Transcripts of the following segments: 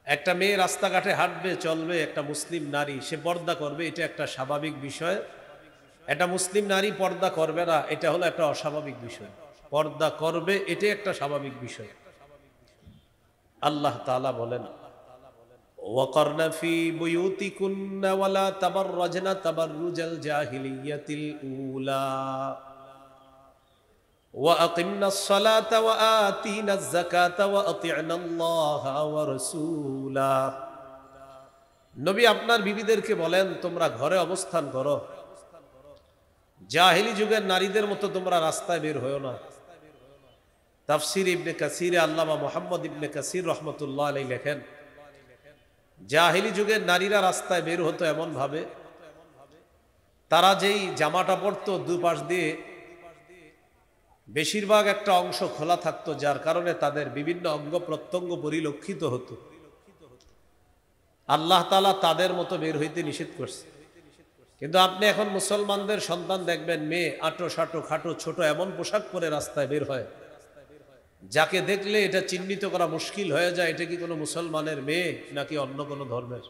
একটা মেয়ে রাস্তাঘাটে হাঁটবে চলবে, একটা মুসলিম নারী সে পর্দা করবে, এটা একটা স্বাভাবিক বিষয়। একটা মুসলিম নারী পর্দা করবে না, এটা হলো একটা অস্বাভাবিক বিষয়। পর্দা করবে, এটাই একটা স্বাভাবিক বিষয়। আল্লাহ তাআলা বলেন, ওয়াকারনা ফি বুয়ুতিকুন্না ওয়ালা তাবাররাজনা তাবাররুজাল জাহিলিয়াতিল উলা وأقمنا الصلاة وآتينا الزكاة وأطعنا الله ورسوله। নবী আপনার বিবিদেরকে বলেন, তোমরা ঘরে অবস্থান করো, জাহিলি যুগের নারীদের মতো তোমরা রাস্তায় বের হও না। তাফসির ইবনে কাসিরে আল্লামা মুহাম্মদ ইবনে কাসির রহমতুল্লাহ আলাইহি লেখেন, জাহিলি যুগের নারীরা রাস্তায় বের হতো এমন ভাবে, তারা যেই জামাটা পরতো দুপাশ দিয়ে বেশিরভাগ একটা অংশ খোলা থাকতো, যার কারণে তাদের বিভিন্ন অঙ্গ প্রত্যঙ্গ পরিলক্ষিত হতো। আল্লাহ তাআলা তাদের মতো বের হইতে নিষেধ করছে। কিন্তু আপনি এখন মুসলমানদের সন্তান দেখবেন, মেয়ে আটো সাটো খাটো ছোট এমন পোশাক পরে রাস্তায় বের হয়, যাকে দেখলে এটা চিহ্নিত করা মুশকিল হয়ে যায় এটা কি কোনো মুসলমানের মেয়ে নাকি অন্য কোনো ধর্মের।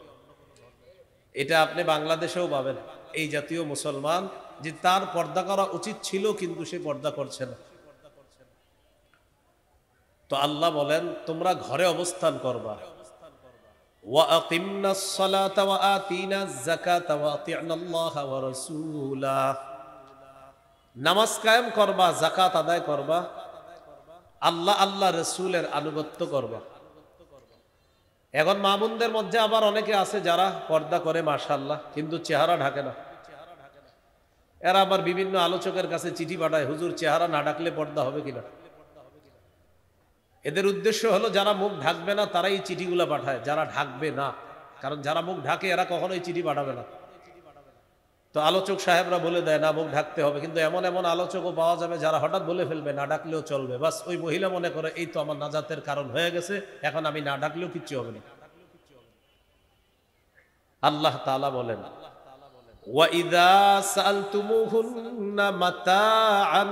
এটা আপনি বাংলাদেশেও পাবেন, এই জাতীয় মুসলমান যে তার পর্দা করা উচিত ছিল কিন্তু সে পর্দা করছে না। তো আল্লাহ বলেন, তোমরা ঘরে অবস্থান করবা, ওয়াকিমনাস সালাতা ওয়া আতিনাজ যাকাতা ওয়া আতি'নাল্লাহা ওয়া রাসূলাহ। নামাজ কায়েম করবা, যাকাত আদায় করবা, আল্লাহ রাসূলের আনুগত্য করবা। এখন মা বোনদের মধ্যে আবার অনেকে আছে যারা পর্দা করে মাশাআল্লাহ, কিন্তু চেহারা ঢাকে না। এরা আবার বিভিন্ন আলোচকের কাছে চিঠি পাঠায়, হুজুর চেহারা না ঢাকলে পর্দা হবে কিনা। এদের উদ্দেশ্য হলো যারা মুখ ঢাকবে না তারাই চিঠিগুলো পাঠায়, যারা ঢাকবে না, কারণ যারা মুখ ঢাকে এরা কখনোই চিঠি পাঠাবে না। তো আলোচক সাহেবরা বলে দেয় না মুখ ঢাকতে হবে, কিন্তু এমন এমন আলোচকও পাওয়া যাবে যারা হঠাৎ বলে ফেলবে না ডাকলেও চলবে, বাস ওই মহিলা মনে করে এই তো আমার নাজাতের কারণ হয়ে গেছে, এখন আমি না ডাকলেও কিচ্ছু হবে না। আল্লাহ তাআলা বলেন, وَإِذَا سَأَلْتُمُوهُنَّ مَتَاعًا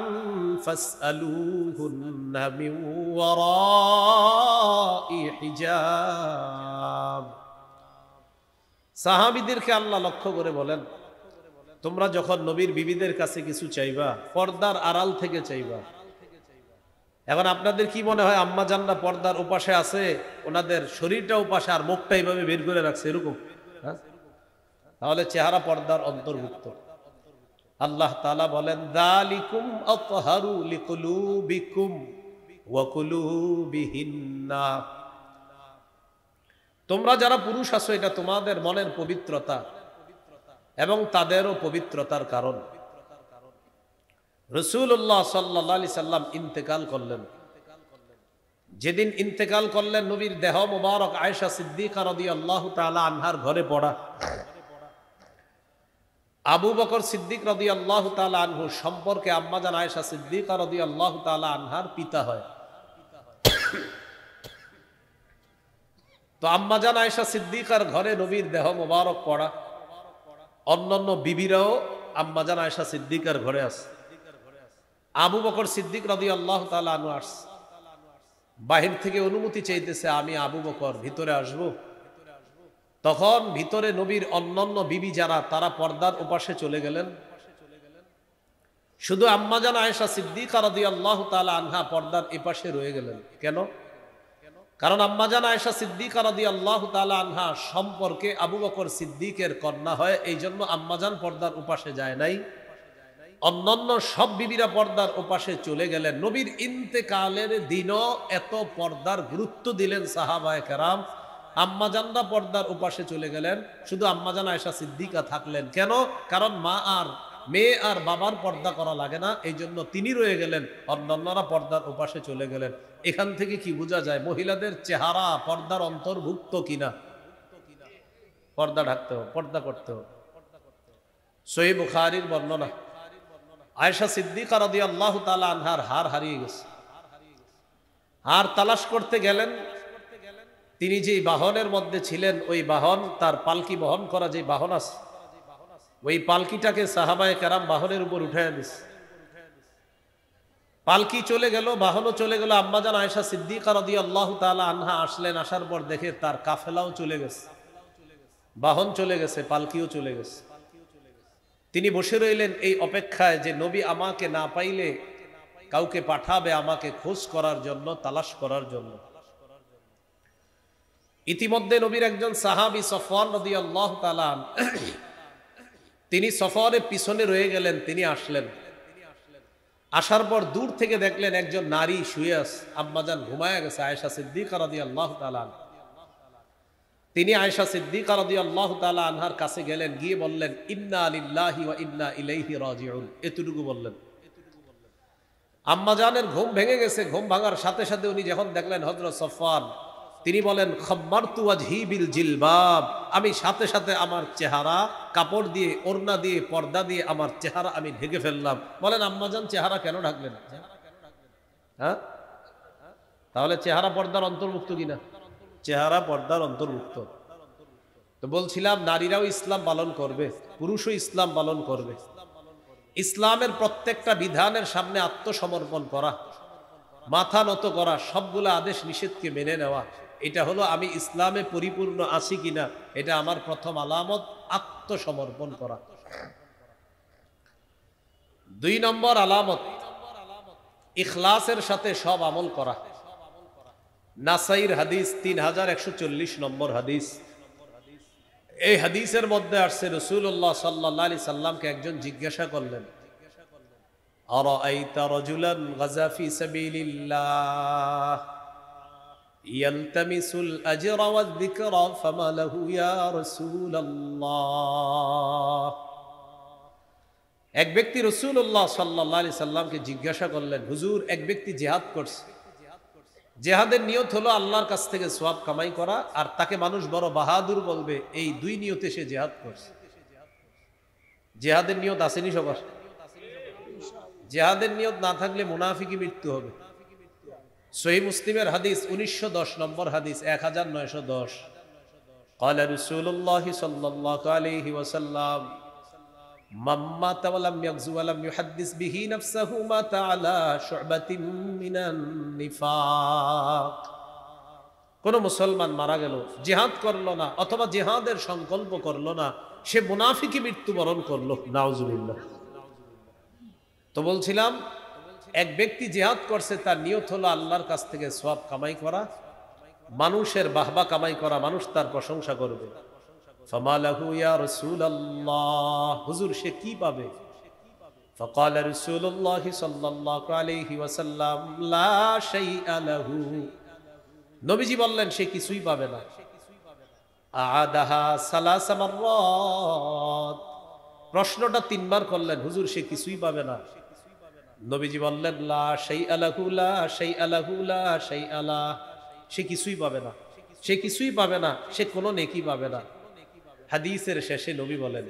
فَاسْأَلُوهُنَّ مِنْ وَرَاءِ حِجَابٍ। সাহাবীদেরকে আল্লাহ লক্ষ্য করে বলেন, তোমরা যখন নবীর বিবিদের কাছে কিছু চাইবা, পর্দার আড়াল থেকে চাইবা। এখন আপনাদের কি মনে হয় আম্মা জানরা পর্দার ওপাশে আছে, ওনাদের শরীরটা ওপাশে আর মুখটা এইভাবে বের করে রাখছে এরকম? হ্যাঁ, তাহলে চেহারা পর্দার অন্তর্ভুক্ত। আল্লাহ তাআলা বলেন, যালিকুম আতহারু লিকুলুবিকুম ওয়া কুলুবিহিন্না। তোমরা যারা পুরুষ আছো এটা তোমাদের মনের পবিত্রতা এবং তাদেরও পবিত্রতার কারণ। রাসূলুল্লাহ সাল্লাল্লাহু আলাইহি সাল্লাম ইন্তেকাল করলেন। যেদিন ইন্তেকাল করলেন, নবীর দেহ মুবারক আয়েশা সিদ্দিকা রাদিয়াল্লাহু তাআলা আনহার ঘরে পড়া। আবু বকর সিদ্দিক রাদিয়াল্লাহু তাআলা আনহু সম্পর্কে আম্মাজান আয়েশা সিদ্দিকা রাদিয়াল্লাহু তাআলা আনহার পিতা হয়। তো আম্মাজান আয়েশা সিদ্দিকার ঘরে নবীর দেহ মোবারক পড়া, অন্যান্য বিবিরাও আম্মাজান আয়েশা সিদ্দিকার ঘরে আছে। আবু বকর সিদ্দিক রাদিয়াল্লাহু তাআলা আনহু আসছে, বাহির থেকে অনুমতি চাইতেছে, আমি আবু বকর ভিতরে আসব। তখন ভিতরে নবীর অন্যান্য বিবি যারা তারা পর্দার ওপাশে চলে গেলেন, শুধু আম্মাজান আয়েশা সিদ্দিকা রাদিয়াল্লাহু তাআলা আনহা পর্দার এপাশে রয়ে গেলেন। কেন? কারণ আম্মাজান আয়েশা সিদ্দিকা রাদিয়াল্লাহু তাআলা আনহা সম্পর্কে আবু বকর সিদ্দিকের কন্যা হয়, এই জন্য আম্মাজান পর্দার ওপাশে যায় নাই। অন্যান্য সব বিবিরা পর্দার ওপাশে চলে গেলেন। নবীর ইন্তেকালের দিনও এত পর্দার গুরুত্ব দিলেন সাহাবায়ে কেরাম। আম্মাজানরা পর্দার ওপাশে চলে গেলেন, শুধু আম্মাজান আয়েশা সিদ্দিকা থাকলেন। কেন? কারণ মেয়ে আর বাবার পর্দা করা লাগে না, এই জন্য তিনি রয়ে গেলেন, অন্যান্যরা পর্দার ওপাশে চলে গেলেন। এখান থেকে কি বোঝা যায় মহিলাদের চেহারা পর্দার অন্তর্ভুক্ত কিনা? পর্দা ঢাকতে হবে, পর্দা করতে হবে। সহিহ বুখারীর বর্ণনা, আয়েশা সিদ্দিকা রাদিয়াল্লাহু তাআলা আনহার হার হারিয়ে গেছে। হার তালাশ করতে গেলেন, তিনি যেই বাহনের মধ্যে ছিলেন ওই বাহন, তার পালকি বহন করা যে বাহন আছে, ওই পালকিটাকে সাহাবায়ে কেরাম বাহনের উপর উঠাইয়া দিছে। পালকি চলে গেল, বাহনও চলে গেল। আম্মাজান আয়েশা সিদ্দিকা রাদিয়াল্লাহু তাআলা আনহা আসলেন। আসার পর দেখে তার কাফেলাও চলে গেছে, বাহন চলে গেছে, পালকিও চলে গেছে। তিনি বসে রইলেন এই অপেক্ষায় যে নবী আমাকে না পাইলে কাউকে পাঠাবে আমাকে খোঁজ করার জন্য, তালাশ করার জন্য। ইতিমধ্যে নবীর একজন সাহাবী সফওয়ান রাদিয়াল্লাহু তাআলা তিনি সফওয়ানের পিছনে রয়ে গেলেন। তিনি আসলেন। আসার পর দূর থেকে দেখলেন একজন নারী শুয়ে আছে। আম্মাজান ঘুমায়া গেছে, আয়েশা সিদ্দিকা রাদিয়াল্লাহু তাআলা। তিনি আয়েশা সিদ্দিকা রাদিয়াল্লাহু তাআলা আনহার কাছে গেলেন, গিয়ে বললেন ইন্না লিল্লাহি ওয়া ইন্না ইলাইহি রাজিউন, এতটুকু বললেন। আম্মাজানের ঘুম ভেঙে গেছে। ঘুম ভাঙার সাথে সাথে উনি যখন দেখলেন হযরত সফওয়ান, তিনি বলেন খাম্মারতু ওয়াজহি বিল জিলবাব, আমি সাথে সাথে আমার চেহারা কাপড় দিয়ে, ওড়না দিয়ে, পর্দা দিয়ে আমার চেহারা আমি ঢেকে ফেললাম। বলেন আম্মাজান চেহারা কেন ঢাকলেন? হ্যাঁ, তাহলে চেহারা পর্দার অন্তর্ভুক্ত কিনা? চেহারা পর্দার অন্তর্ভুক্ত। তো বলছিলাম নারীরাও ইসলাম পালন করবে, পুরুষও ইসলাম পালন করবে। ইসলামের প্রত্যেকটা বিধানের সামনে আত্মসমর্পণ করা, মাথা নত করা, সবগুলো আদেশ নিষেধকে মেনে নেওয়া, এটা হলো আমি ইসলামে পরিপূর্ণ আছি কিনা, এটা আমার প্রথম আলামত, আত্মসমর্পণ করা। 2 নম্বর আলামত ইখলাসের সাথে সব আমল করা। নাসাইর হাদিস 3140 নম্বর হাদিস। এই হাদিসের মধ্যে আসছে রাসূলুল্লাহ সাল্লাল্লাহু আলাইহি সাল্লামকে একজন জিজ্ঞাসা করলেন, আরাআইতা রাজুলান গাজা ফি সাবিলিল্লাহ ইয়ালতামিসুল আজরা ওয়ায যিকরা ফামা লাহু ইয়া রাসূলুল্লাহ। এক ব্যক্তি রাসূলুল্লাহ সাল্লাল্লাহু আলাইহি সাল্লামকে জিজ্ঞাসা করলেন, হুজুর এক ব্যক্তি জিহাদ করছে, জেহাদের নিয়ত হলো আল্লাহর কাছ থেকে সওয়াব কামাই করা, আর তাকে মানুষ বড় বাহাদুর বলবে, এই 2 নিয়তে সে জিহাদ করছে। জিহাদের নিয়ত আসেনি সবার? জিহাদের নিয়ত না থাকলে মুনাফিকি মৃত্যু হবে। সহিহ মুসলিমের হাদিস 1910 নম্বর হাদিস, 1910। قال رسول الله صلى الله عليه وسلم من مات ولم يغزو ولم يحدث به نفسه مات على شعبة من النفاق। কোন মুসলমান মারা গেল, জিহাদ করলো না অথবা জিহাদের সংকল্প করলো না, সে মুনাফিকি মৃত্যুবরণ করলো, নাউজুবিল্লাহ। তো বলছিলাম এক ব্যক্তি জিহাদ করছে, তার নিয়ত হলো আল্লাহর কাছ থেকে সওয়াব কামাই করা, মানুষের বাহবা কামাই করা, মানুষ তার প্রশংসা করবে। ফামা লাহু ইয়া রাসূলুল্লাহ, হুজুর সে কি পাবে? ফাকাল রাসূলুল্লাহ সাল্লাল্লাহু আলাইহি ওয়াসাল্লাম লা শাইআ লাহু, নবীজি বললেন সে কিছুই পাবে না। আ'আদাহা সালাসা মাররাত, প্রশ্নটা 3 বার করলেন, হুজুর সে কিছুই পাবে না। নবীজি বললেন লা শাইআ লাহু, লা শাইআ লাহু, লা শাইআ লা, সে কিছুই পাবে না, সে কিছুই পাবে না, সে কোনো নেকি পাবে না। হাদিসের শেষে নবী বলেন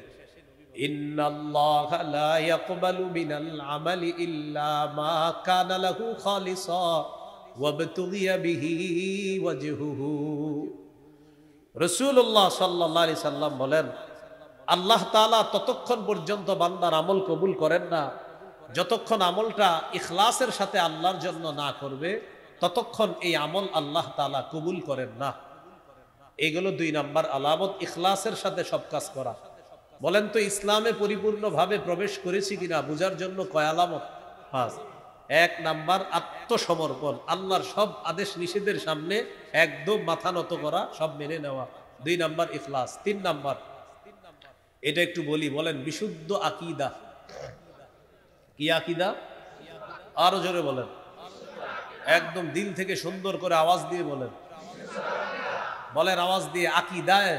ইন্নাল্লাহা লা ইয়াকবালু মিনাল আমালি ইল্লা মা কানা লাহু খালিসা ওয়াবতুগিয়া বিহি ওয়াজহুহু। রাসূলুল্লাহ সাল্লাল্লাহু আলাইহি সাল্লাম বলেন, আল্লাহ তাআলা ততক্ষণ পর্যন্ত বান্দার আমল কবুল করেন না যতক্ষণ আমলটা ইখলাসের সাথে আল্লাহর জন্য না করবে, ততক্ষণ এই আমল আল্লাহ তাআলা কবুল করেন না। এগুলো 2 নাম্বার আলামত, ইখলাসের সাথে সব কাজ করা। বলেন তো ইসলামে পরিপূর্ণভাবে প্রবেশ করেছি কিনা বুঝার জন্য কয় আলামত? 5। 1 নাম্বার আত্মসমর্পণ, আল্লাহর সব আদেশ নিষেধের সামনে একদম মাথা নত করা, সব মেনে নেওয়া। 2 নাম্বার ইখলাস। 3 নাম্বার, এটা একটু বলি, বলেন বিশুদ্ধ আকীদা। কি আকীদা? আরো জোরে বলেন, একদম দিল থেকে সুন্দর করে আওয়াজ দিয়ে বলেন, বলেন আওয়াজ দিয়ে। আকীদায়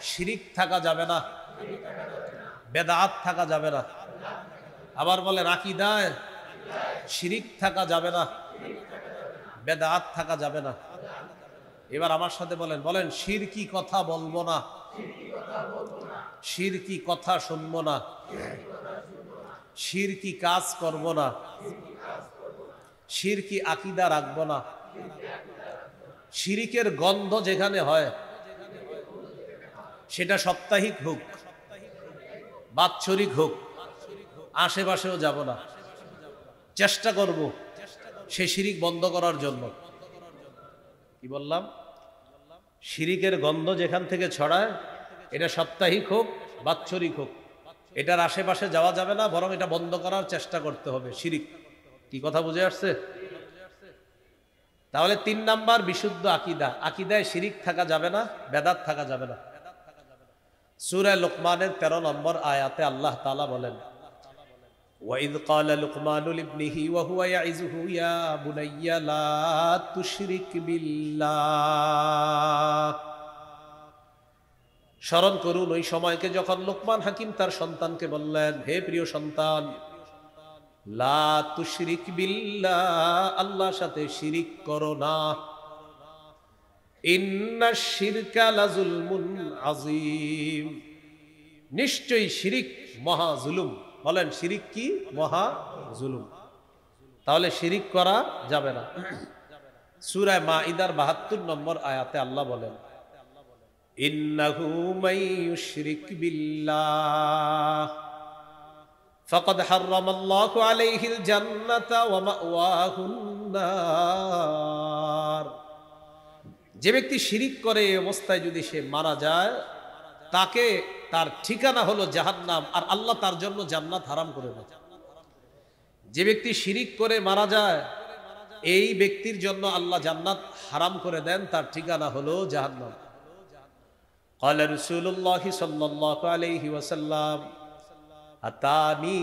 শিরিক থাকা যাবে না, বেদাত থাকা যাবে না। আবার বলেন আকীদায় শিরিক থাকা যাবে না, বেদাত থাকা যাবে না। এবার আমার সাথে বলেন, বলেন শিরকি কথা বলবো না, শিরকি কথা শুনবো না, শিরকি কাজ করব না, শিরকি আকীদা রাখবো না। শিরিকের গন্ধ যেখানে হয় সেটা সাপ্তাহিক হোক, বাৎসরিক হোক, আশেপাশেও যাব না। চেষ্টা করব সেই শিরিক বন্ধ করার জন্য। কি বললাম? শিরিকের গন্ধ যেখান থেকে ছড়ায়, এটা সাপ্তাহিক হোক বাৎসরিক হোক, এটার আশেপাশে যাওয়া যাবে না, বরং এটা বন্ধ করার চেষ্টা করতে হবে। শিরিক, কি কথা বুঝে আসছে? তাহলে 3 নাম্বার বিশুদ্ধ আকীদা। আকীদায় শিরিক থাকা যাবে না, বেদাত থাকা যাবে না। সূরা লোকমানের 13 নম্বর আয়াতে আল্লাহ তাআলা বলেন, وَإِذْ قَالَ لُقْمَانُ لِابْنِهِ وَهُوَ يَعِظُهُ يَا بُنَيَّ لَا تُشْرِكْ بِاللَّهِ। স্মরণ করুন ওই সময়কে যখন লোকমান হাকিম তার সন্তানকে বললেন, হে প্রিয় সন্তান, লা তুশরিক বিল্লাহ, আল্লাহর সাথে শিরিক করো না। ইন্নাশ শিরকা লাযুলমুন আযীম, নিশ্চয়ই শিরিক মহা জুলুম। বলেন শিরিক কি? মহা জুলুম। তাহলে শিরিক করা যাবে না। সূরা মাঈদার ৭২ নম্বর আয়াতে আল্লাহ বলেন, ইন্নাহু মাইয়ুশরিক বিল্লাহ ফাকাদ হারামাল্লাহু আলাইহিল জান্নাতা ওয়া মাওয়াহুন নার। যে ব্যক্তি শিরিক করে এই অবস্থায় যদি সে মারা যায়, তাকে তার ঠিকানা হলো জাহান্নাম, আর আল্লাহ তার জন্য জান্নাত হারাম করে দেন। যে ব্যক্তি শিরিক করে মারা যায়, এই ব্যক্তির জন্য আল্লাহ জান্নাত হারাম করে দেন, তার ঠিকানা হলো জাহান্নাম। قال رسول الله صلى الله عليه وسلم أتاني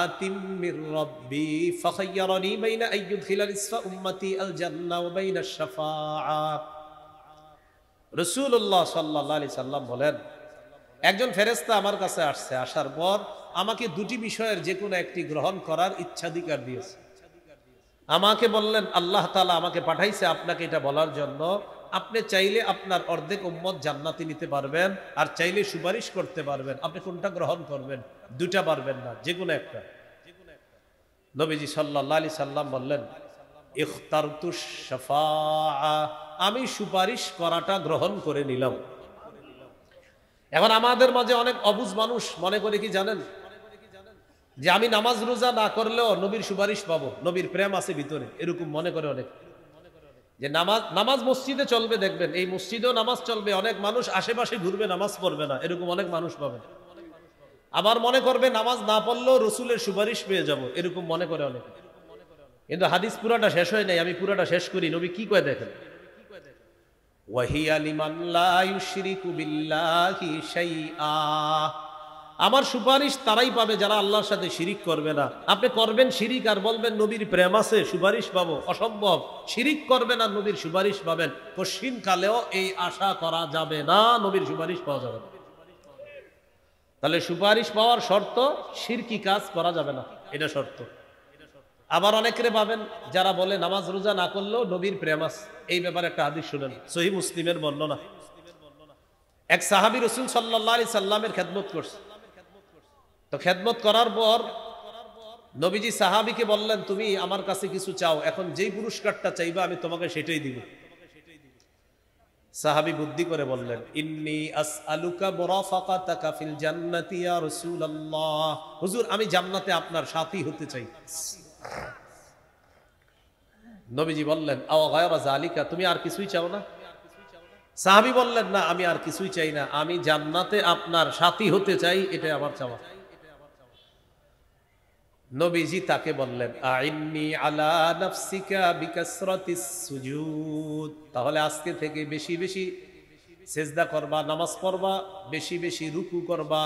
آت من ربي فخيرني بين أن يدخل نصف أمتي الجنة وبين الشفاعة। রাসূলুল্লাহ সাল্লাল্লাহু আলাইহি সাল্লাম বলেন, একজন ফেরেশতা আমার কাছে আসছে, আসার পর আমাকে দুটি বিষয়ের যে কোনো একটি গ্রহণ করার ইচ্ছাধিকার দিয়েছে। আমাকে বললেন, আল্লাহ তাআলা আমাকে পাঠাইছে আপনাকে এটা বলার জন্য, আপনি চাইলে আপনার অর্ধেক উম্মত জান্নাতে নিতে পারবেন, আর চাইলে সুপারিশ করতে পারবেন। আপনি কোনটা গ্রহণ করবেন? দুটা পারবেন না, যে কোনো একটা। নবীজি সাল্লাল্লাহু আলাইহি সাল্লাম বললেন, ইখতারতুশ শাফাআ, আমি সুপারিশ করাটা গ্রহণ করে নিলাম। এখন আমাদের মাঝে অনেক অবুঝ মানুষ মনে করে কি জানেন, যে আমি নামাজ রোজা না করলেও নবীর সুপারিশ পাবো, নবীর প্রেম আছে ভিতরে, এরকম মনে করে অনেক। যে নামাজ মসজিদে চলবে, দেখবেন এই মসজিদেও নামাজ চলবে, অনেক মানুষ আশেপাশে ঘুরবে, নামাজ পড়বে না, এরকম অনেক মানুষ পাবেন। আবার মনে করবে নামাজ না পড়লেও রসুলের সুপারিশ পেয়ে যাব, এরকম মনে করে অনেক। কিন্তু হাদিস পুরাটা শেষ হয় নাই, আমি পুরাটা শেষ করি। নবী কি কয় দেখেন, ওয়াহিয়া লিমান লা ইউশরিকু বিল্লাহি শাইআ, আমার সুপারিশ তারাই পাবে যারা আল্লাহর সাথে শিরিক করবে না। আপনি করবেন শিরিক আর বলবেন নবীর প্রেম আছে, সুপারিশ পাবো, অসম্ভব। শিরিক করবেন আর নবীর সুপারিশ পাবেন, কশিন কালেও এই আশা করা যাবে না নবীর সুপারিশ পাওয়া যাবে না। তাহলে সুপারিশ পাওয়ার শর্ত শিরকি কাজ করা যাবে না, এটা শর্ত। আবার অনেকেরে পাবেন যারা বলে নামাজ রোজা না করলেও নবীর প্রেম আছে। এই ব্যাপারে একটা হাদিস শুনেন, সহিহ মুসলিমের বর্ণনা। এক সাহাবী রাসূল সাল্লাল্লাহু আলাইহি সাল্লামের খেদমত করছে। তো খেদমত করার পর নবীজি সাহাবীকে বললেন, তুমি আমার কাছে কিছু চাও, এখন যেই পুরস্কারটা চাইবা আমি তোমাকে সেটাই দিব। সাহাবী বুদ্ধি করে বললেন, ইন্নী আসআলুকা মুরাফাকাতাকা ফিল জান্নাতি ইয়া রাসূলুল্লাহ, হুজুর আমি জান্নাতে আপনার সাথী হতে চাই। নবীজি বললেন, আও গায়রা যালিকা, তুমি আর কিছুই চাও না? সাহাবী বললেন, না আমি আর কিছুই চাই না, আমি জান্নাতে আপনার সাথী হতে চাই, এটাই আমার চাওয়া। নবীজি তাকে বললেন, আইন্নি আলা নাফসিকা বিকাসরাতিস সুজুদ, তাহলে আজকে থেকে বেশি বেশি সিজদা করবা, নামাজ পড়বা, বেশি বেশি রুকু করবা,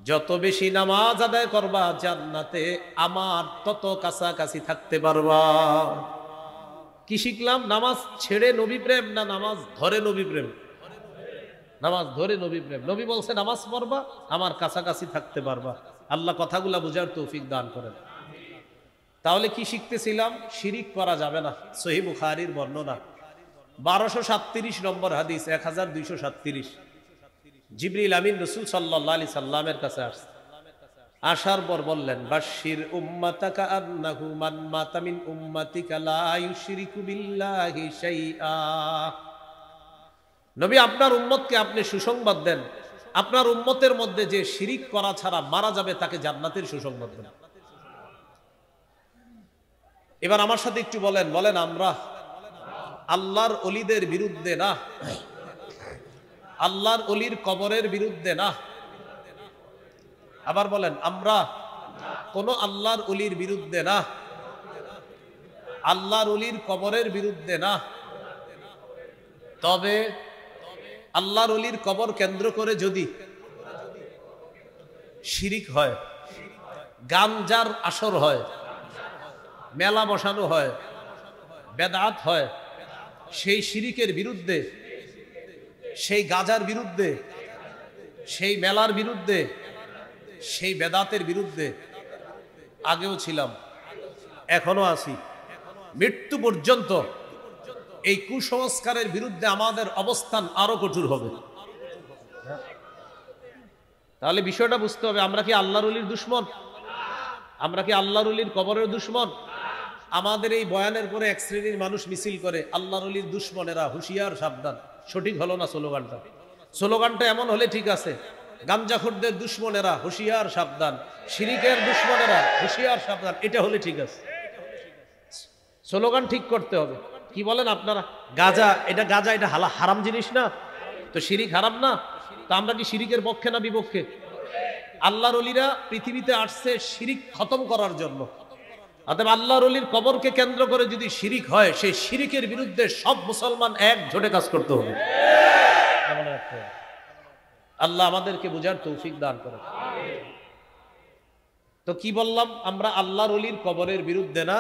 যত বেশি নামাজ আদায় করবা জান্নাতে আমার তত কাছাকাছি থাকতে পারবা। কি শিখলাম? নামাজ ছেড়ে নবী প্রেম না নামাজ ধরে নবী প্রেম? নামাজ ধরে নবী প্রেম। নবী বলছে নামাজ পড়বা, আমার কাছাকাছি থাকতে পারবা। আল্লাহ কথাগুলা বুঝার তৌফিক দান করেন। তাহলে কি শিখতেছিলাম? শিরিক করা যাবে না। সহিহ বুখারীর বর্ণনা 1237 নম্বর হাদিস, 1237। জিবরিল আমিন রাসূল সাল্লাল্লাহু আলাইহি সাল্লামের কাছে আসছে। আসার পর বললেন, বাশশির উম্মাতাকা আন্নাহু মান মাতা মিন উম্মাতিকা লা ইউশরিকু বিল্লাহি শাইআ। নবী আপনার উম্মতকে আপনি সুসংবাদ দেন, আপনার উম্মতের মধ্যে যে শিরিক করা ছাড়া মারা যাবে তাকে জান্নাতের সুসংবাদ দেন। এবার আমার সাথে একটু বলেন, বলেন আমরা আল্লাহর অলিদের বিরুদ্ধে না, আল্লাহর অলির কবরের বিরুদ্ধে না। আবার বলেন, আমরা কোন আল্লাহর অলির বিরুদ্ধে না, আল্লাহর অলির কবরের বিরুদ্ধে না। তবে আল্লাহর অলির কবর কেন্দ্র করে যদি শিরিক হয়, গাঞ্জার আসর হয়, মেলা বসানো হয়, বেদাত হয়, সেই শিরিকের বিরুদ্ধে, সেই গাজার বিরুদ্ধে, সেই মেলার বিরুদ্ধে, সেই বেদাতের বিরুদ্ধে আগেও ছিলাম, এখনো আছি, মৃত্যু পর্যন্ত এই কুসংস্কারের বিরুদ্ধে আমাদের অবস্থান আরো কঠোর হবে। তাহলে বিষয়টা বুঝতে হবে, আমরা কি আল্লাহর ওলির দুশমন? আমরা কি আল্লাহর ওলির কবরের দুশমন? আমাদের এই বয়ানের পরে এক শ্রেণীর মানুষ মিছিল করে আল্লাহর ওলির দুশমনেরা হুঁশিয়ার সাবধান। সঠিক হলো না স্লোগানটা। স্লোগানটা এমন হলে ঠিক আছে, গাঞ্জাখোরদের দুশমনেরা হুঁশিয়ার সাবধান, শিরিকের দুশমনেরা হুঁশিয়ার সাবধান, এটা হলে ঠিক আছে। স্লোগান ঠিক করতে হবে। কি বলেন আপনারা? গাজা এটা হারাম জিনিস না? তো শিরিক হারাম না? তা আমরা কি শিরিকের পক্ষে না বিপক্ষে? আল্লাহর ওলিরা পৃথিবীতে আসছে শিরিক খতম করার জন্য। অতএব আল্লাহর ওলির কবরকে কেন্দ্র করে যদি শিরিক হয়, সেই শিরিকের বিরুদ্ধে সব মুসলমান একজোটে কাজ করতে হবে। আল্লাহ আমাদেরকে বুঝার তৌফিক দান করে। তো কি বললাম? আমরা আল্লাহর ওলির কবরের বিরুদ্ধে না,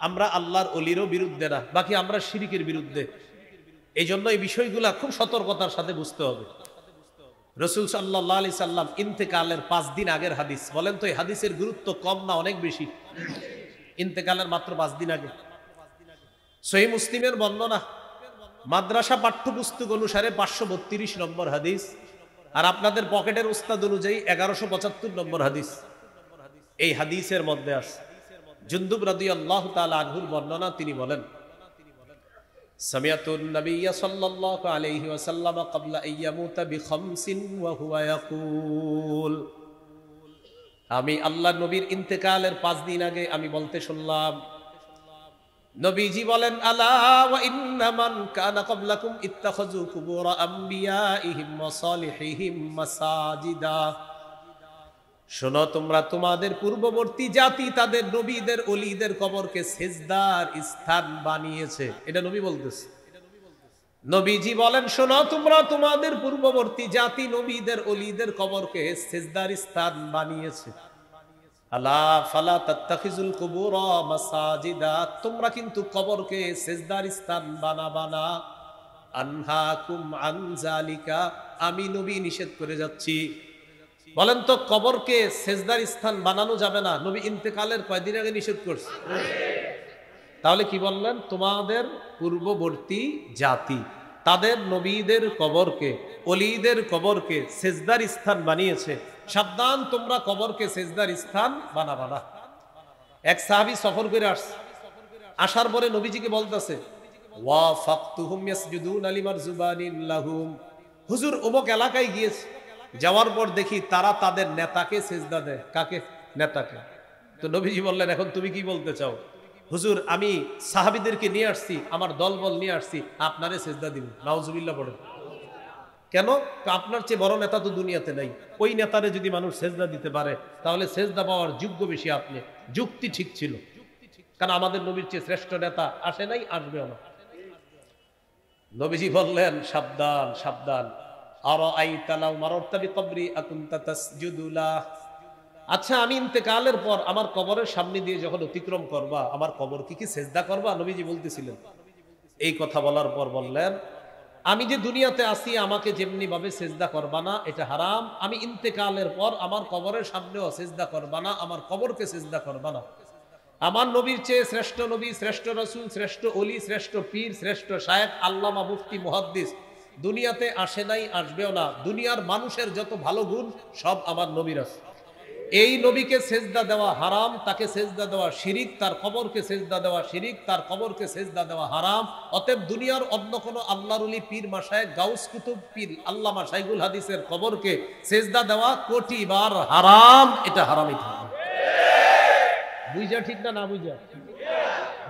আমরা আল্লাহর ওলিরও বিরুদ্ধে না, বাকি আমরা শিরিকের বিরুদ্ধে। এই জন্য এই বিষয়গুলা খুব সতর্কতার সাথে বুঝতে হবে। রাসূল সাল্লাল্লাহু আলাইহি সাল্লাম ইন্তেকালের 5 দিন আগের হাদিস, বলেন তো এই হাদিসের গুরুত্ব কম না অনেক বেশি? ইন্তেকালের মাত্র 5 দিন আগে সহিহ মুসলিমের বর্ণনা, মাদ্রাসা পাঠ্যপুস্তক অনুসারে 532 নম্বর হাদিস, আর আপনাদের পকেটের উস্তাদ অনুযায়ী 1175 নম্বর হাদিস। এই হাদিসের মধ্যে আছে জুনদুব রাদিয়াল্লাহু তাআলা আনহুর বর্ণনা। তিনি বলেন, সামিআতুন নাবিয়্য সাল্লাল্লাহু আলাইহি ওয়াসাল্লাম ক্বাবলা আইয়ামুতা বিখামসিন ওয়া হুয়া ইয়াকুল, আমি আল্লাহর নবীর ইন্তেকালের 5 দিন আগে আমি বলতে শুনলাম, নবীজি বলেন, আলা ওয়া ইন্না মান কানা ক্বাবলাকুম ইত্তাখাযু কুবুর আমবিয়াইহিম ওয়া সালিহিহিম মাসাজিদা, শোনো তোমরা তোমাদের পূর্ববর্তী জাতি তাদের নবীদের ওলিদের কবরকে সিজদার স্থান বানিয়েছে। এটা নবী বলতেছে। নবীজি বলেন, শোনো তোমরা তোমাদের পূর্ববর্তী জাতি নবীদের ওলিদের কবরকে সিজদার স্থান বানিয়েছে। আলা ফালা তাত্তাখিজুল কুবুর মাসাজিদা, তোমরা কিন্তু কবরকে সিজদার স্থান বানাবা না। আনহাকুম আন যালিকা, আমি নবী নিষেধ করে যাচ্ছি। বলেন তো কবরকে সিজদার স্থান বানানো যাবে না, নবী ইন্তেকালের কয়দিন আগে নিষেধ করছে। তাহলে কি বললেন? তোমাদের পূর্ববর্তী জাতি তাদের নবীদের কবরকে, ওলিদের কবরকে সিজদার স্থান বানিয়েছে, সাবধান তোমরা কবরকে সিজদার স্থান বানাবা না। এক সাহাবী সফর করে আসছে, আসার পরে নবীজিকে বলতেছে, ওয়া ফাকতুহুম ইয়াসজুদুনা লিমারজুবানিন লাহুম, হুজুর অমুক এলাকায় গিয়েছে, যাওয়ার পর দেখি তারা তাদের নেতাকে সিজদা দেয়। কাকে? নেতাকে। তো নবীজি বললেন, এখন তুমি কি বলতে চাও? হুজুর আমি সাহাবীদেরকে নিয়ে আসছি, আমার দলবল নিয়ে আসছি, আপনারে সিজদা দিব। নাউজুবিল্লাহ পড়েন। কেন? আপনার চেয়ে বড় নেতা তো দুনিয়াতে নাই। ওই নেতারে যদি মানুষ সিজদা দিতে পারে তাহলে সিজদা পাওয়ার যোগ্য বেশি আপনি। যুক্তি ঠিক ছিল, কারণ আমাদের নবীর চেয়ে শ্রেষ্ঠ নেতা আসে নাই, আসবেও না। নবীজি বললেন, সাবধান সাবধান। আচ্ছা আমি ইন্তেকালের পর আমার কবরের সামনে দিয়ে যখন অতিক্রম করবা, আমার কবর কি সিজদা করবা? নবীজি বলতেছিলেন। এই কথা বলার পর বললেন, আমি যে দুনিয়াতে আসি আমাকে যেমনি ভাবে সিজদা করবা না, এটা হারাম। আমি ইন্তেকালের পর আমার কবরের সামনেও সিজদা করবা না, আমার কবরকে সিজদা করবা না। আমার নবীর চেয়ে শ্রেষ্ঠ নবী, শ্রেষ্ঠ রাসূল, শ্রেষ্ঠ ওলি, শ্রেষ্ঠ পীর, শ্রেষ্ঠ শায়েখ, আল্লামা, মুফতি, মুহাদ্দিস দুনিয়াতে আসে নাই, আসবেও না। দুনিয়ার মানুষের যত ভালো গুণ সব আমার নবীর আছে। এই নবীকে সেজদা দেওয়া হারাম, তাকে সেজদা দেওয়া শিরিক, তার কবরকে সেজদা দেওয়া শিরিক, তার কবরকে সেজদা দেওয়া হারাম। অতএব দুনিয়ার অন্য কোনো আল্লাহর ওলি, পীর, মাশায়েখ, গাউস, কুতুব, পীর, আল্লামা, শাইখুল হাদিসের কবরকে সেজদা দেওয়া কোটিবার হারাম। এটা হারামই থাকবে। বুঝা ঠিক না? না বুঝা?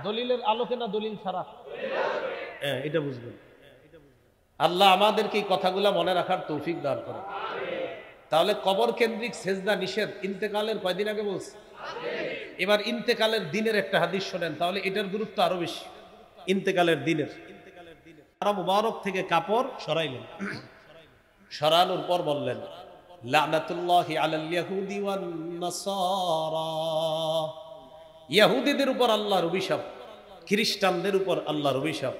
দলিলের আলোকে না দলিল ছাড়া? হ্যাঁ, এটা বুঝবেন। আল্লাহ আমাদেরকে এই কথাগুলা মনে রাখার তৌফিক দান করে। তাহলে কবর কেন্দ্রিক সেজদা নিষেধ ইন্তেকালের কয়দিন আগে বলছে। এবার ইন্তেকালের দিনের একটা হাদিস শোনেন, তাহলে এটার গুরুত্ব আরো বেশি। ইন্তেকালের দিনের মুবারক থেকে কাপড় সরাইলেন, সরানোর পর বললেন লানাতুল্লাহি আলাল ইয়াহুদি ওয়ান নাসারা, ইহুদিদের উপর আল্লাহর অভিশাপ, খ্রিস্টানদের উপর আল্লাহর অভিশাপ।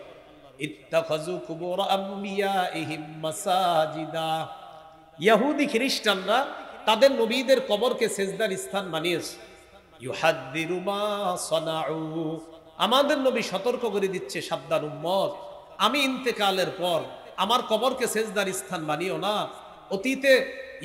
ইত্তাখাযু কুবুর আমবিয়াইহিম মাসাজিদা, ইহুদি খ্রিস্টানরা তাদের নবীদের কবরকে সেজদার স্থান বানিয়েছে। ইউহাদ্দিরু মা সানাউ, আমাদের নবী সতর্ক করে দিচ্ছে, সাবধান উম্মত, আমি ইন্তেকালের পর আমার কবরকে সেজদার স্থান বানিও না। অতীতে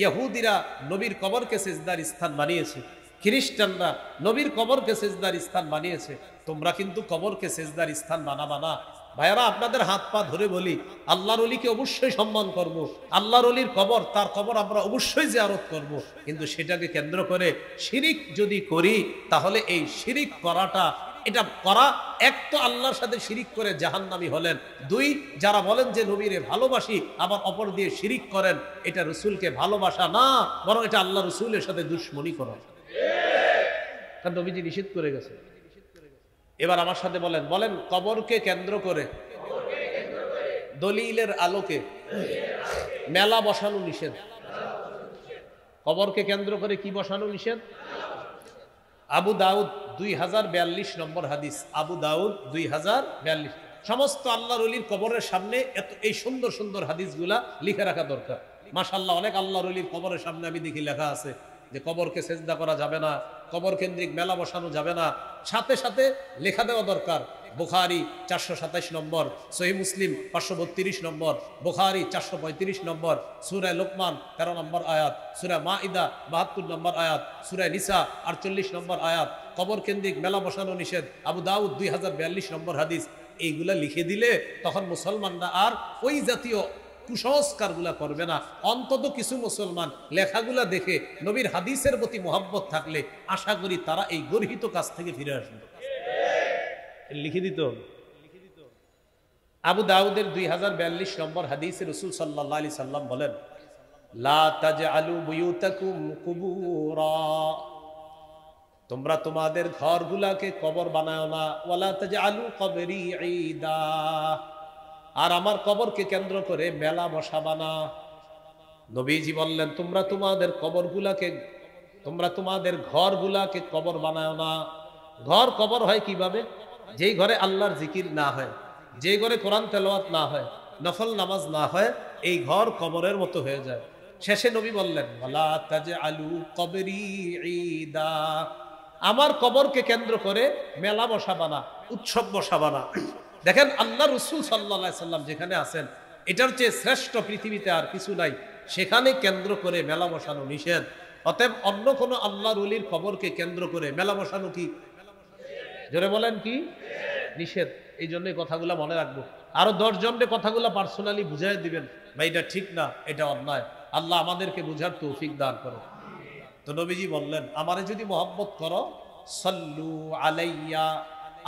ইহুদিরা নবীর কবরকে সেজদার স্থান বানিয়েছে, খ্রিস্টানরা নবীর কবরকে সেজদার স্থান বানিয়েছে, তোমরা কিন্তু কবরকে সেজদার স্থান বানাবা না। ভাইয়ারা, আপনাদের হাত পা ধরে বলি, আল্লাহর ওলিকে অবশ্যই সম্মান করব, আল্লাহর ওলির কবর, তার কবর আমরা অবশ্যই জিয়ারত করব, কিন্তু সেটাকে কেন্দ্র করে শিরিক যদি করি, তাহলে এই শিরিক করাটা, এটা করা, এক তো আল্লাহর সাথে শিরিক করে জাহান্নামী হলেন, দুই যারা বলেন যে নবীরে ভালোবাসি আবার অপর দিয়ে শিরিক করেন, এটা রসুলকে ভালোবাসা না, বরং এটা আল্লাহ রসুলের সাথে দুশ্মনী করা, কারণ নবীজি নিষেধ করে গেছে। এবার আমার সাথে বলেন, বলেন কবরকে কেন্দ্র করে দলিলের আলোকে মেলা বসানো নিষেধ। কবরকে কেন্দ্র করে কি বসানো নিষেধ? আবু দাউদ 2042 নম্বর হাদিস, আবু দাউদ 2042। সমস্ত আল্লাহর ওলির কবরের সামনে এত এই সুন্দর সুন্দর হাদিসগুলা লিখে রাখা দরকার। মাশাআল্লাহ, অনেক আল্লাহর ওলির কবরের সামনে আমি দেখি লেখা আছে যে কবরকে সেজদা করা যাবে না, কবর কেন্দ্রিক মেলা বসানো যাবে না। সাথে সাথে লেখা দেওয়া দরকার, বুখারী 427 নম্বর, সহিহ মুসলিম 532 নম্বর, বুখারী 435 নম্বর, সূরা লোকমান 13 নম্বর আয়াত, সূরা মাইদা 72 নম্বর আয়াত, সূরা নিসা 48 নম্বর আয়াত, কবর কেন্দ্রিক মেলা বসানো নিষেধ, আবু দাউদ 2042 নম্বর হাদিস। এইগুলা লিখে দিলে তখন মুসলমানরা আর ওই জাতীয় কুসংস্কারগুলা করবে না। অন্তত কিছু মুসলমান লেখাগুলা দেখে নবীর হাদিসের প্রতি মোহাব্বত থাকলে আশা করি তারা এই গর্হিত কাজ থেকে ফিরে আসবে। লিখে দিত। আবু দাউদের 2042 নম্বর হাদিসে রাসূল সাল্লাল্লাহু আলাইহি সাল্লাম বলেন, লা তাজআলু বুয়ুতাকুম কুবুরা, তোমরা তোমাদের ঘরগুলাকে কবর বানাও না, ওয়ালা তাজআলু কবরি ঈদা, আর আমার কবরকে কেন্দ্র করে মেলা বসাবা না। নবীজি বললেন, তোমরা তোমাদের কবরগুলাকে, তোমরা তোমাদের ঘরগুলাকে কবর বানাও না। ঘর কবর হয় কিভাবে? যেই ঘরে আল্লাহর জিকির না হয়, যেই ঘরে কোরআন তেলাওয়াত না হয়, নফল নামাজ না হয়, এই ঘর কবরের মতো হয়ে যায়। শেষে নবী বললেন, ওয়ালা তাজআলু কবরি ঈদা, আমার কবরকে কেন্দ্র করে মেলা বসাবা না, উৎসব বসাবা না। দেখেন, আল্লাহ রসুল সাল্লাল্লাহু আলাইহি সাল্লাম যেখানে আছেন, এটার চেয়ে শ্রেষ্ঠ পৃথিবীতে আর কিছু নাই, সেখানে কেন্দ্র করে মেলা বসানো নিষেধ। অতএব অন্য কোনো আল্লাহর ওলির কবরকে কেন্দ্র করে মেলা বসানো কি? জোরে বলেন, কি? নিষেধ। এই জন্য কথাগুলো মনে রাখবো। আরো 10 জনকে কথাগুলো পার্সোনালি বুঝাই দিবেন, ভাই এটা ঠিক না, এটা অন্যায়। আল্লাহ আমাদেরকে বুঝার তৌফিক দান করো। তো নবীজি বললেন, আমারে যদি মহব্বত করো, সাল্লু আলাইয়া,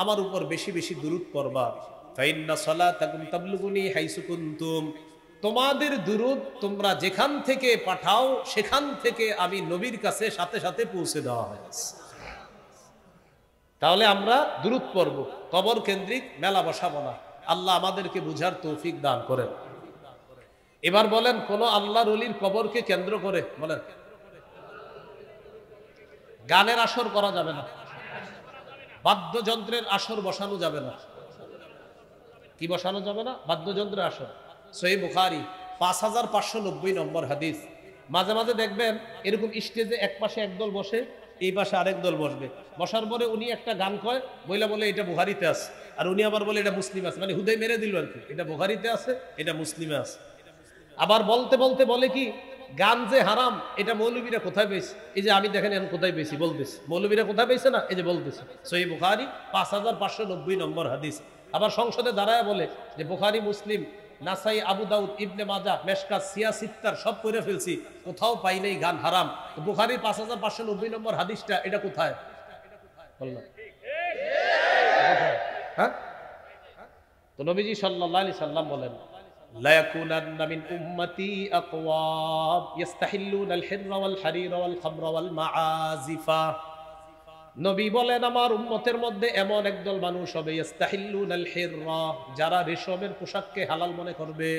আমার উপর বেশি বেশি দুরূদ পড়বা, ফাইন্না সালাতাকুম তাবলুগুনি হাইসু কুনতুম, তোমাদের দুরূদ তোমরা যেখান থেকে পাঠাও সেখান থেকে আমি নবীর কাছে সাথে সাথে পৌঁছে দেওয়া হয়েছে। তাহলে আমরা দুরূদ পড়ব, কবর কেন্দ্রিক মেলা বসাবো না। আল্লাহ আমাদেরকে বুঝার তৌফিক দান করেন। এবার বলেন, কোন আল্লাহর ওলির কবরকে কেন্দ্র করে বলেন গানের আসর করা যাবে না, বাদ্যযন্ত্রের আসর বসানো যাবে না। কি বসানো যাবে না? বাদ্যযন্ত্রের আসর। সহিহ বুখারী 5590 নম্বর হাদিস। মাঝে মাঝে দেখবেন এরকম স্টেজে এক পাশে একদল বসে, এই পাশে আরেক দল বসবে, বসার পরে উনি একটা গান কয়, বইলা বলে এটা বুখারীতে আছে, আর উনি আবার বলে এটা মুসলিমে আছে, মানে হুদাই মেরে দিল আর কি, এটা বুখারীতে আছে, এটা মুসলিমে আছে। আবার বলতে বলতে বলে কি, গান যে হারাম, এটা মৌলবীরা কোথায় পেয়েছে? এই যে আমি দেখেন এখন কোথায় পেয়েছি বলতেছি, মৌলবীরা কোথায় পেয়েছে না, এই যে বলতেছে। সহিহ বুখারী 5590 নম্বর হাদিস। আবার সংসদে দাঁড়ায় বলে যে বুখারী, মুসলিম, নাসাই, আবু দাউদ, ইবনে মাজাহ, মেশকাত, সিয়াসিত্তার সব পড়ে ফেলছি, কোথাও পাই নাই গান হারাম। বুখারী 5590 নম্বর হাদিসটা এটা কোথায়? বললাম হ্যাঁ? তো নবীজি সাল্লাল্লাহু আলাইহি সাল্লাম বলেন, লা ইয়াকুনান্না মিন উম্মতি আকওয়াম ইস্তাহিল্লুনা আল হিররা ওয়াল হারিরা ওয়াল খামরা ওয়াল মাআজিফা। নবী বলেন, আমার উম্মতের মধ্যে এমন একদল মানুষ হবে, ইস্তাহিল্লুনাল হিররা, যারা রেশমের পোশাককে হালাল মনে করবে,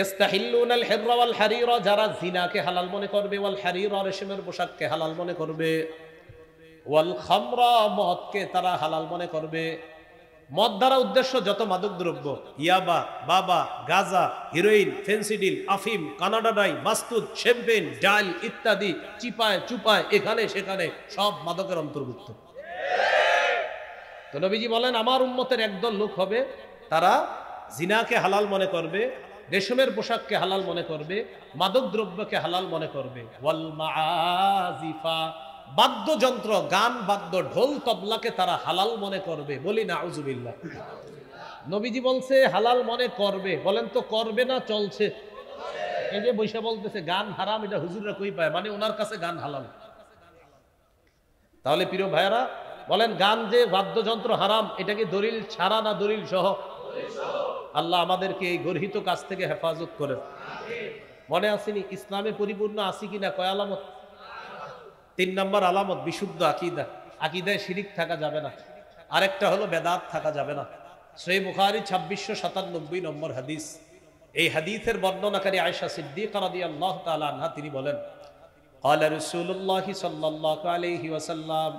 ইস্তাহিল্লুনাল হিররা ওয়াল হারিরা, যারা জিনাকে হালাল মনে করবে, ওয়াল হারিরা, রেশমের পোশাককে হালাল মনে করবে, ওয়াল খামরা, মদকে তারা হালাল মনে করবে। মদ দ্বারা উদ্দেশ্য যত মাদক দ্রব্য, ইয়াবা, বাবা, গাজা, হিরোইন, ফেন্সিডিল, আফিম, কানাডাডাই, মাস্তুদ, শ্যাম্পেন, ডাল ইত্যাদি, চিপায় চুপায় এখানে সেখানে সব মাদকের অন্তর্ভুক্ত। তো নবীজি বলেন, আমার উম্মতের একদল লোক হবে, তারা জিনাকে হালাল মনে করবে, রেশমের পোশাককে হালাল মনে করবে, মাদক দ্রব্যকে হালাল মনে করবে, ওয়াল মাআজিফা, বাদ্যযন্ত্র, গান বাদ্য, ঢোল তবলাকে তারা হালাল মনে করবে। বলি নাউজুবিল্লাহ। নবীজি বলছে হালাল মনে করবে, বলেন তো করবে না চলছে? এই যে বৈশা বলতেছে গান হারাম, এটা হুজুররা কই পায়, মানে ওনার কাছে গান হালাল। তাহলে প্রিয় ভাইয়ারা বলেন, গান যে বাদ্যযন্ত্র হারাম, এটা কি দলিল ছাড়া না দলিল সহ? আল্লাহ আমাদেরকে এই গর্হিত কাজ থেকে হেফাজত করেন। মনে আসেনি ইসলামে পরিপূর্ণ আসি কিনা কয় আলামত? 3 নম্বর আলামত বিশুদ্ধ আকীদা। আকীদায় শিরিক থাকা যাবে না। আরেকটা হলো বেদাত থাকা যাবে না। সহিহ বুখারী 2697 নম্বর হাদিস। এই হাদিসের বর্ণনাকারী আয়েশা সিদ্দিকা রাদিয়াল্লাহু তাআলা আনহা তিনি বলেন, قال رسول الله صلى الله عليه وسلم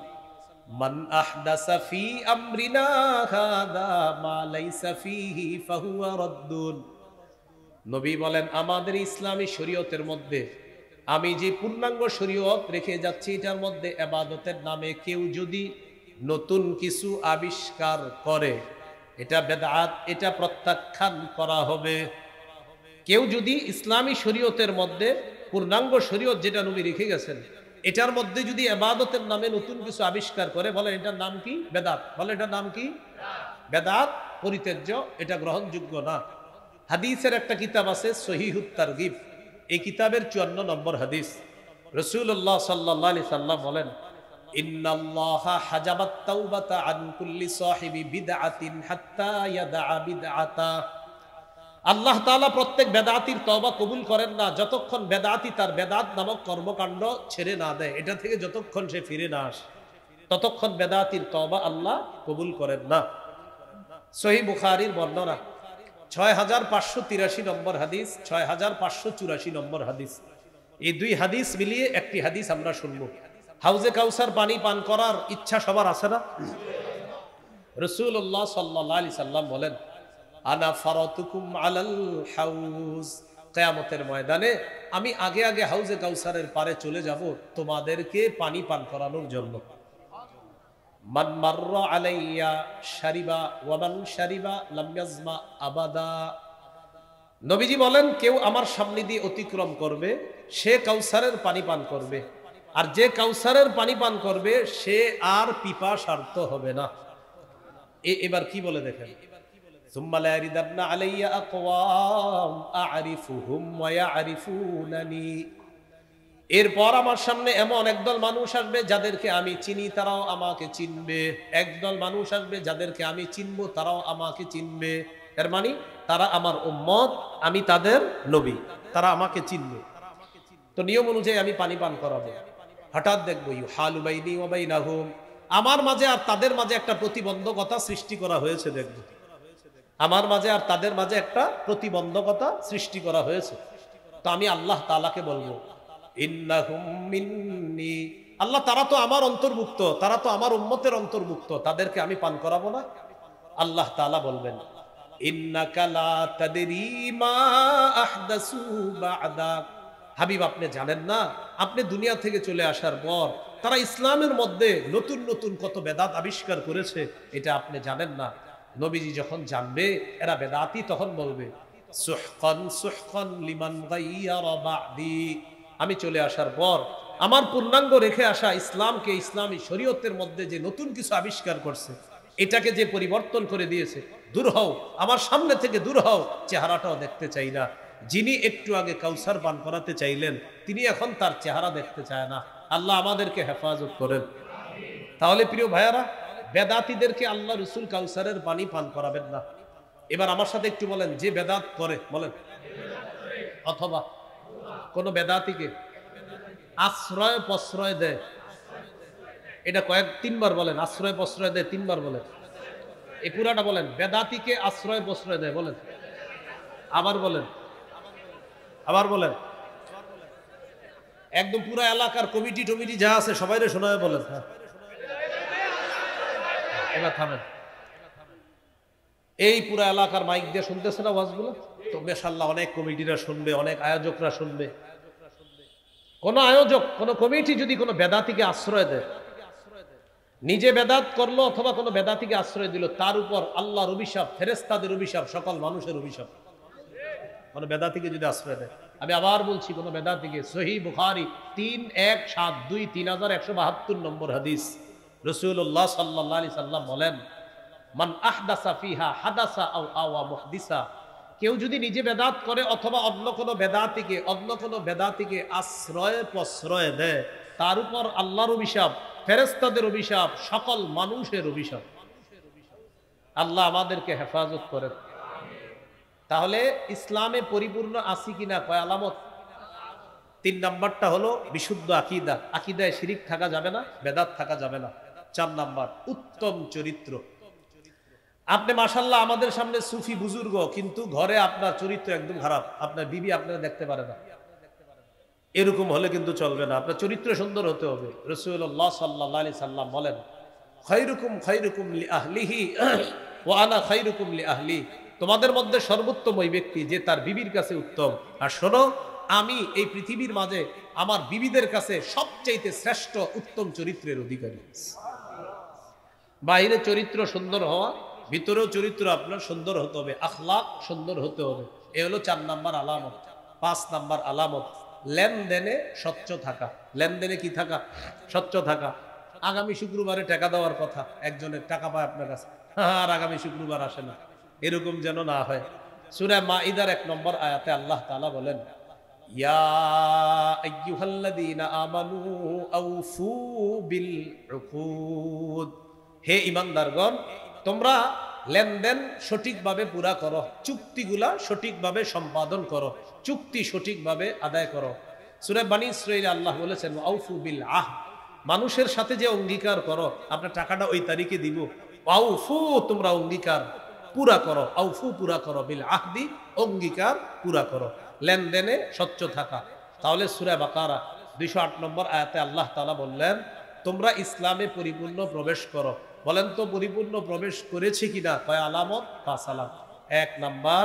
من احدث في امرنا هذا ما ليس فيه فهو رد। নবী বলেন, আমাদের ইসলামী শরীয়তের মধ্যে আমি যে পূর্ণাঙ্গ শরীয়ত রেখে যাচ্ছি, এটার মধ্যে ইবাদতের নামে কেউ যদি নতুন কিছু আবিষ্কার করে, এটা বেদআত, এটা প্রত্যাখ্যান করা হবে। কেউ যদি ইসলামী শরীয়তের মধ্যে পূর্ণাঙ্গ শরীয়ত যেটা নবী রেখে গেছেন, এটার মধ্যে যদি ইবাদতের নামে নতুন কিছু আবিষ্কার করে, বলে এটার নাম কি? বেদাত। বলে এটার নাম কি? বেদাত, পরিত্যাজ্য, এটা গ্রহণযোগ্য না। হাদিসের একটা কিতাব আছে সহিহুত তারগিব, এই কিতাবের 54 নম্বর হাদিস। রাসূলুল্লাহ সাল্লাল্লাহু আলাইহি সাল্লাম বলেন, ইন্নাল্লাহা হাজাবাত তাওবাতা আন কুল্লি সাহিবি বিদআতিন হাত্তা ইয়াদআ বিদআতা। আল্লাহ তাআলা প্রত্যেক বেদাতির তওবা কবুল করেন না যতক্ষণ বেদাতি তার বেদাত নামক কর্মকাণ্ড ছেড়ে না দেয়, এটা থেকে যতক্ষণ সে ফিরে না আসে ততক্ষণ বেদাতির তওবা আল্লাহ কবুল করেন না। সহিহ বুখারীর বর্ণনা 6583 নম্বর হাদিস, 6584 নম্বর হাদিস। এই দুই হাদিস মিলিয়ে একটি হাদিস আমরা শুনবো। হাউজে কাউসার পানি পান করার ইচ্ছা সবার আছে না? রাসূলুল্লাহ সাল্লাল্লাহু আলাইহি সাল্লাম বলেন, আনা ফারাতুকুম আলাল হাউজ, কিয়ামতের ময়দানে আমি আগে আগে হাউজে কাউসারের পারে চলে যাব তোমাদেরকে পানি পান করানোর জন্য। মান মাররা আলাইয়া শারিবা ওয়া মান শারিবা লাম ইয়াজমা আবাদা। নবীজি বলেন, কেউ আমার সামনে দিয়ে অতিক্রম করবে, সে কাউসারের পানি পান করবে, আর যে কাউসারের পানি পান করবে সে আর পিপাসার্ত হবে না। এবার কি বলে দেখেন, সুম্মা লা ইয়ারিদান্না আলাইয়া আকওয়াম আ'রিফুহুম ওয়া ইয়া'রিফুনানি। এরপর আমার সামনে এমন একদল মানুষ আসবে যাদেরকে আমি চিনি, তারাও আমাকে চিনবে। একদল মানুষ আসবে যাদেরকে আমি চিনবো, তারাও আমাকে চিনবে। এর মানে তারা আমার উম্মত, আমি তাদের নবী, তারা আমাকে চিনবে। তো নিয়ম অনুযায়ী আমি পানি পান করাবো। হঠাৎ দেখবো ইউহালু বাইনি ওয়া বাইনাহুম, আমার মাঝে আর তাদের মাঝে একটা প্রতিবন্ধকতা সৃষ্টি করা হয়েছে। দেখবো আমার মাঝে আর তাদের মাঝে একটা প্রতিবন্ধকতা সৃষ্টি করা হয়েছে। তো আমি আল্লাহ তাআলাকে বলবো, ইন্নাহুম মিন্নি, আল্লাহ তারা তো আমার অন্তর্ভুক্ত, তারা তো আমার উম্মতের অন্তর্ভুক্ত, তাদেরকে আমি পান করাবো না? আল্লাহ তাআলা বলবেন, ইন্নাকা লা তাদরি মা আহদাসু বা'দাক। হাবিব, আপনি জানেন না, আপনি দুনিয়া থেকে চলে আসার পর তারা ইসলামের মধ্যে নতুন নতুন কত বেদাত আবিষ্কার করেছে, এটা আপনি জানেন না। নবীজি যখন জানবে এরা বেদাতি, তখন বলবে, সুহকান সুহকান লিমান গায়্যারা বা'দি। আমি চলে আসার পর আমার পূর্ণাঙ্গ রেখে আসা ইসলামকে, ইসলামী শরীয়তের মধ্যে যে নতুন কিছু আবিষ্কার করছে, এটাকে যে পরিবর্তন করে দিয়েছে, দূর হও আমার সামনে থেকে, দূর হও, চেহারাটাও দেখতে চাই না। যিনি একটু আগে কাউসার পান করাতে চাইলেন, তিনি এখন তার চেহারা দেখতে চায় না। আল্লাহ আমাদেরকে হেফাজত করেন। তাহলে প্রিয় ভাইয়ারা, বেদাতীদেরকে আল্লাহ রসুল কাউসারের পানি পান করাবেন না। এবার আমার সাথে একটু বলেন, যে বেদাত করে বলেন, অথবা কোন বেদাতীকে আশ্রয় প্রশ্রয় দেয়, এটা তিনবার বলেন, আশ্রয় প্রশ্রয় দেয় তিনবার বলেন, এই পুরাটা বলেন, বেদাতীকে আশ্রয় প্রশ্রয় দেয় বলেন, আবার বলেন, আবার বলেন, একদম পুরো এলাকার কমিটি টমিটি যা আছে সবাইরে শোনায় বলেন। হ্যাঁ, এবার থামেন। এই পুরো এলাকার মাইক দিয়ে শুনতেছে না ওয়াজগুলো? তো মাশাআল্লাহ অনেক কমিটিরা শুনবে, অনেক আয়োজকরা শুনবে। কোন আয়োজক, কোন কমিটি যদি কোনো বেদাতীকে আশ্রয় দেয়, নিজে বেদাত করলো অথবা কোনো বেদাতীকে আশ্রয় দিল, তার উপর আল্লাহর অভিশাপ, ফেরেশতাদের অভিশাপ, সকল মানুষের অভিশাপ। কোন বেদাতীকে যদি আশ্রয় দেয়, আমি আবার বলছি, কোন বেদাতীকে, সহিহ বুখারী 3172 3172 নম্বর হাদিস, রাসূলুল্লাহ সাল্লাল্লাহু আলাইহি সাল্লাম বলেন, মান আহদাসা ফিহা হাদাসা আও আওয়া মুহদিসা, কেউ যদি নিজে বেদাত করে অথবা অন্য কোনো বেদাতীকে আশ্রয় প্রশ্রয় দেয়, তার উপর আল্লাহর অভিশাপ, ফেরেশতাদের অভিশাপ, সকল মানুষের অভিশাপ। আল্লাহ আমাদেরকে হেফাজত করেন। তাহলে ইসলামে পরিপূর্ণ আছি কিনা কয় আলামত। 3 নাম্বারটা হলো বিশুদ্ধ আকীদা, আকীদায় শিরিক থাকা যাবে না, বেদাত থাকা যাবে না। 4 নাম্বার উত্তম চরিত্র। আপনি মাশাআল্লাহ আমাদের সামনে সুফি বুজুর্গ, কিন্তু ঘরে আপনার চরিত্র একদম খারাপ, আপনার বিবি আপনারা দেখতে পারে না, এরকম হলে কিন্তু চলবে না। আপনার চরিত্র সুন্দর হতে হবে। রাসূলুল্লাহ সাল্লাল্লাহু আলাইহি সাল্লাম বলেন, খায়রুকুম খায়রুকুম লিআহলিহি ওয়া আনা খায়রুকুম লিআহলি, তোমাদের মধ্যে সর্বোত্তম ওই ব্যক্তি যে তার বিবির কাছে উত্তম। আর শোনো, আমি এই পৃথিবীর মাঝে আমার বিবিদের কাছে সবচেয়ে শ্রেষ্ঠ উত্তম চরিত্রের অধিকারী। বাইরে চরিত্র সুন্দর হওয়া, ভিতরেও চরিত্র আপনার সুন্দর হতে হবে, আখলাক সুন্দর হতে হবে। এ হলো 4 নাম্বার আলামত। 5 নাম্বার আলামত, লেনদেনে স্বচ্ছ থাকা। লেনদেনে কি থাকা? স্বচ্ছ থাকা। আগামী শুক্রবারে টাকা দেওয়ার কথা, একজনের টাকা পায় আপনার কাছে, আর আগামী শুক্রবার আসে না, এরকম যেন না হয়। সূরা মাইদার 1 নম্বর আয়াতে আল্লাহ তাআলা বলেন, ইয়া আইয়ুহাল্লাযীনা আমানু আউফু বিল উকুদ, হে ঈমানদারগণ, তোমরা লেনদেন সঠিকভাবে পুরা করো, চুক্তিগুলা সঠিকভাবে সম্পাদন করো, চুক্তি সঠিকভাবে আদায় করো। সূরা বনী ইসরাঈল আল্লাহ বলেছেন, আউফু বিল আহদ, মানুষের সাথে যে অঙ্গীকার করো, আপনার টাকাটা ওই তারিখে দিব, আউফু, তোমরা অঙ্গীকার পুরা করো, আউফু পুরা করো, বিল আহদি, অঙ্গীকার পুরা করো, লেনদেনে স্বচ্ছ থাকা। তাহলে সূরা বাকারা 208 নম্বর আয়াতে আল্লাহ তাআলা বললেন, তোমরা ইসলামে পরিপূর্ণ প্রবেশ করো। বলেন তো পরিপূর্ণ প্রবেশ করেছে কিনা? কয় আলামত? 5 আলামত। 1 নাম্বার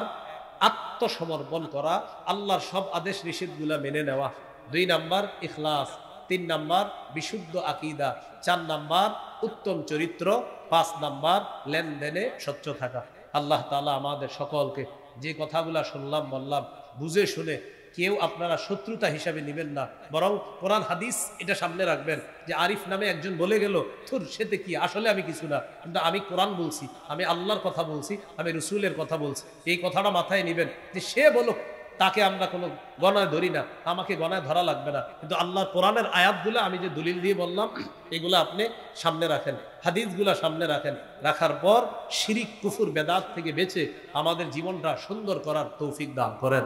আত্মসমর্পণ করা, আল্লাহর সব আদেশ নিষেধগুলা মেনে নেওয়া। 2 নাম্বার ইখলাস। 3 নাম্বার বিশুদ্ধ আকীদা। 4 নাম্বার উত্তম চরিত্র। 5 নাম্বার লেনদেনে স্বচ্ছ থাকা। আল্লাহ তাআলা আমাদের সকলকে যে কথাগুলা শুনলাম বললাম, বুঝে শুনে কেউ আপনারা শত্রুতা হিসাবে নেবেন না, বরং কোরআন হাদিস এটা সামনে রাখবেন। যে আরিফ নামে একজন বলে গেল, থুর সেতে কি, আসলে আমি কিছু না, কিন্তু আমি কোরআন বলছি, আমি আল্লাহর কথা বলছি, আমি রসুলের কথা বলছি, এই কথাটা মাথায় নেবেন। যে সে বলুক, তাকে আমরা কোনো গণায় ধরি না, আমাকে গণায় ধরা লাগবে না, কিন্তু আল্লাহর কোরআনের আয়াতগুলো আমি যে দলিল দিয়ে বললাম, এগুলো আপনি সামনে রাখেন, হাদিসগুলা সামনে রাখেন। রাখার পর শিরিক কুফুর বেদাত থেকে বেঁচে আমাদের জীবনটা সুন্দর করার তৌফিক দান করেন।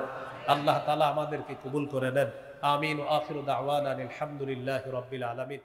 আল্লাহ তাআলা আমাদেরকে কবুল করে নেন। আমিন। ওয়া আখিরু দাওয়ানা আলহামদুলিল্লাহি রাব্বিল আলামিন।